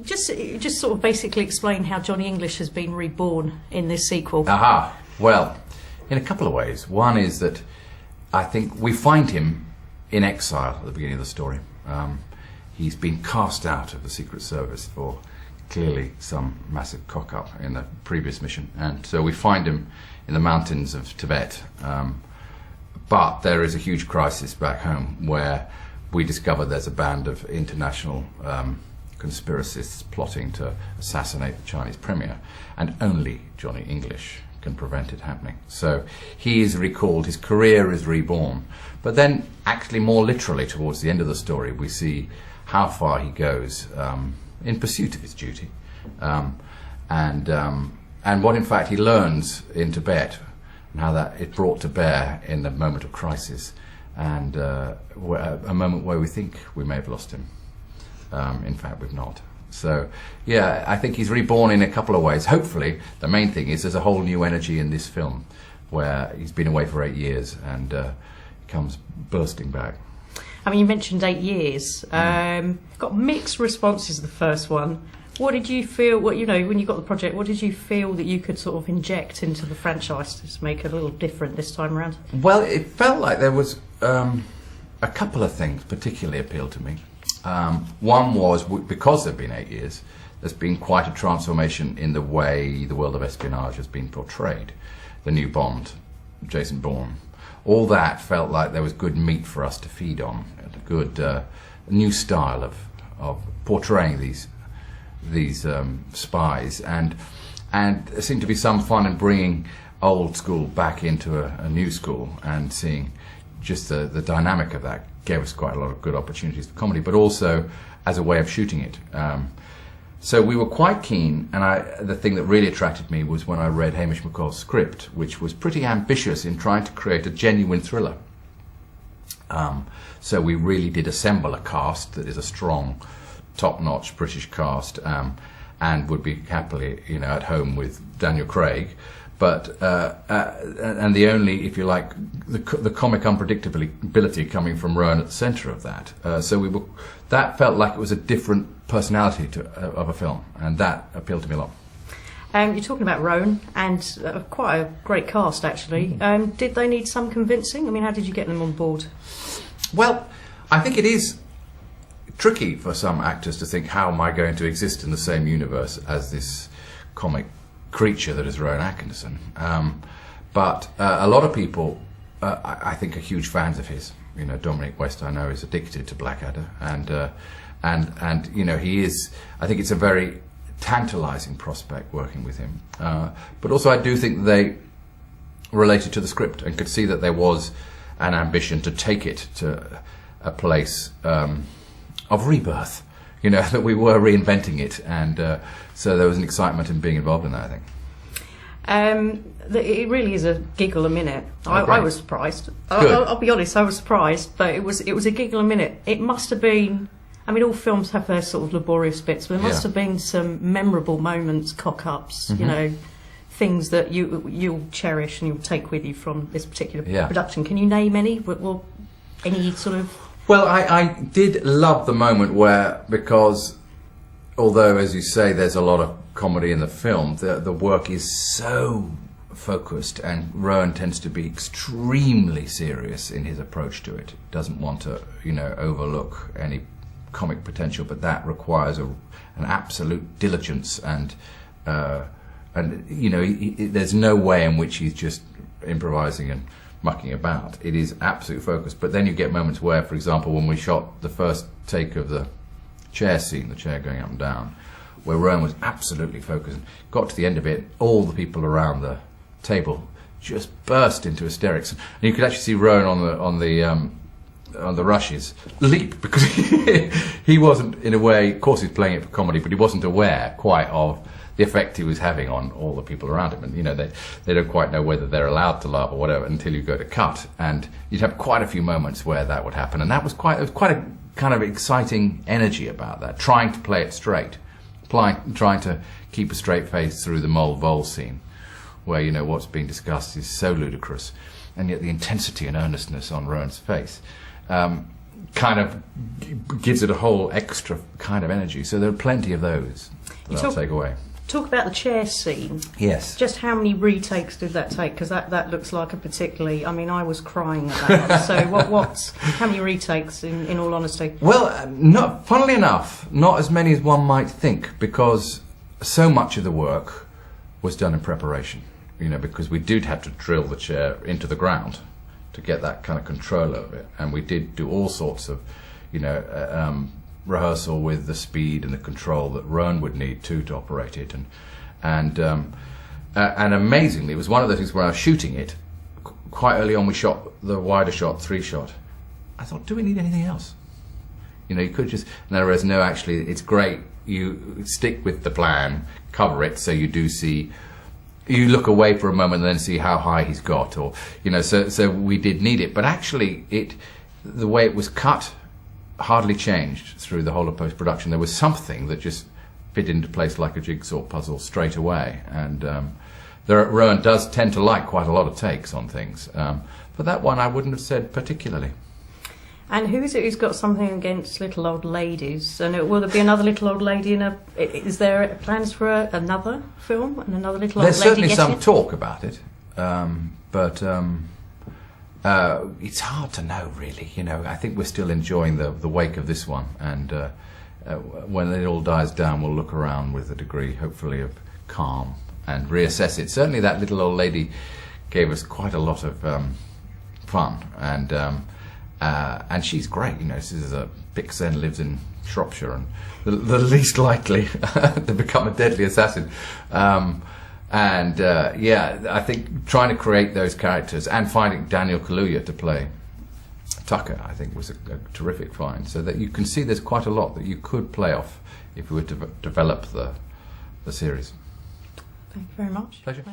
just sort of basically explain how Johnny English has been reborn in this sequel. Aha. Well, in a couple of ways. One is that I think we find him in exile at the beginning of the story. He's been cast out of the Secret Service for clearly some massive cock-up in the previous mission, and so we find him in the mountains of Tibet. But there is a huge crisis back home where we discover there's a band of international conspiracists plotting to assassinate the Chinese premier, and only Johnny English can prevent it happening. So he is recalled, his career is reborn. But then, actually more literally, towards the end of the story, we see how far he goes in pursuit of his duty, and what in fact he learns in Tibet, and how that it brought to bear in the moment of crisis, and a moment where we think we may have lost him. In fact, we've not. So, yeah, I think he's reborn in a couple of ways. Hopefully, the main thing is there's a whole new energy in this film, where he's been away for 8 years and he comes bursting back. I mean, you mentioned 8 years. Got mixed responses to the first one. What did you feel, when you got the project, what did you feel that you could sort of inject into the franchise to make it a little different this time around? Well, it felt like there was a couple of things particularly appealed to me. One was, because there have been 8 years, there's been quite a transformation in the way the world of espionage has been portrayed. The new Bond, Jason Bourne, all that felt like there was good meat for us to feed on, a good new style of portraying these spies, and there seemed to be some fun in bringing old school back into a new school, and seeing just the dynamic of that gave us quite a lot of good opportunities for comedy, but also as a way of shooting it. So we were quite keen, and the thing that really attracted me was when I read Hamish McCall's script, which was pretty ambitious in trying to create a genuine thriller. So we really did assemble a cast that is a strong, top-notch British cast, and would be happily, at home with Daniel Craig. But and the only, if you like, the comic unpredictability coming from Rowan at the centre of that. So that felt like it was a different personality of a film, and that appealed to me a lot. You're talking about Rowan, and quite a great cast actually. Did they need some convincing? I mean, how did you get them on board? Well, I think it is tricky for some actors to think, how am I going to exist in the same universe as this comic creature that is Rowan Atkinson? But a lot of people, I think, are huge fans of his. Dominic West, I know, is addicted to Blackadder, and he is. I think it's a very tantalising prospect working with him. But also, I do think they related to the script and could see that there was an ambition to take it to a place of rebirth. That we were reinventing it, and so there was an excitement in being involved in that, I think. It really is a giggle a minute. I was surprised. Good. I'll be honest, I was surprised, but it was a giggle a minute. It must have been. I mean, all films have their sort of laborious bits, but there must have been some memorable moments, cock-ups, things that you'll cherish and you'll take with you from this particular production. Can you name any? Well, any sort of. Well, I did love the moment where, because although, as you say, there's a lot of comedy in the film, the work is so focused, and Rowan tends to be extremely serious in his approach to it. Doesn't want to, overlook any comic potential, but that requires an absolute diligence, and there's no way in which he's just improvising and mucking about. It is absolute focus. But then you get moments where, for example, when we shot the first take of the chair scene, the chair going up and down, where Rowan was absolutely focused, got to the end of it, all the people around the table just burst into hysterics, and you could actually see Rowan on the rushes leap, because he wasn't, in a way, of course he's playing it for comedy, but he wasn't aware quite of the effect he was having on all the people around him. And they don't quite know whether they're allowed to laugh or whatever until you go to cut, and you'd have quite a few moments where that would happen, and that was quite a kind of exciting energy about that, trying to play it straight, trying to keep a straight face through the mole-vole scene, where what's being discussed is so ludicrous, and yet the intensity and earnestness on Rowan's face. kind of gives it a whole extra kind of energy. So there are plenty of those that I'll take away. Talk about the chair scene. Yes. Just how many retakes did that take? Because that looks like a particularly... I mean, I was crying at that. So how many retakes, in all honesty? Well, funnily enough, not as many as one might think, because so much of the work was done in preparation. You know, because we did have to drill the chair into the ground to get that kind of control over it. And we did do all sorts of, rehearsal with the speed and the control that Rowan would need to operate it, and amazingly, it was one of the things when I was shooting it quite early on. We shot the wider shot, 3-shot. I thought, do we need anything else? You know, you could just. In other words, no, actually, it's great. You stick with the plan, cover it, so you do see. You look away for a moment and then see how high he's got, or So we did need it, but actually, the way it was cut hardly changed through the whole of post-production. There was something that just fit into place like a jigsaw puzzle straight away, and Rowan does tend to like quite a lot of takes on things, but that one I wouldn't have said particularly. And who is it who's got something against little old ladies? And will there be another little old lady is there plans for another film and another little old lady? There's certainly some talk about it, but it's hard to know, really. I think we're still enjoying the wake of this one, and when it all dies down, we'll look around with a degree, hopefully, of calm and reassess it. Certainly, that little old lady gave us quite a lot of fun, and she's great. This is a vixen, lives in Shropshire, and the least likely to become a deadly assassin. I think trying to create those characters and finding Daniel Kaluuya to play Tucker, I think, was a terrific find. So that you can see there's quite a lot that you could play off if we were to develop the series. Thank you very much. Pleasure.